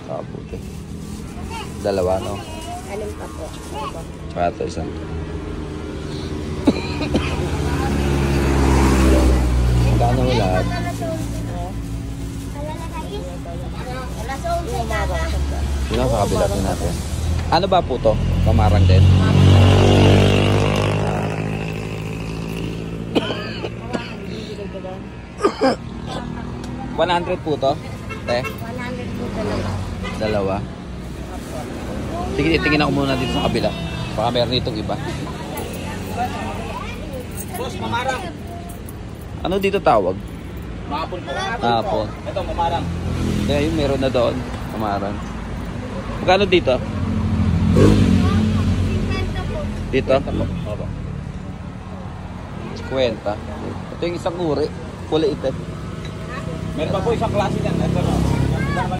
Kabuti. Dalawa, no? Alin pa po? Tsaka ito, isang. Magkano mo lahat? Yun ang kakabila din natin. Ano ba po to? Pamarang din? $100 po to? Te? 100 po dalawa. Dalawa? Sige, tingin ako muna dito sa kabila. Baka meron itong iba. Boss, mamarang. Ano dito tawag? Mahapon po. Hapon. Ito, mamarang. Kaya yung meron na doon. Pamarang. Magkano dito? Dito? Opo. 50. Ito yung isang uri. Kulay itim. Meron pa po isang klase yan. Ito,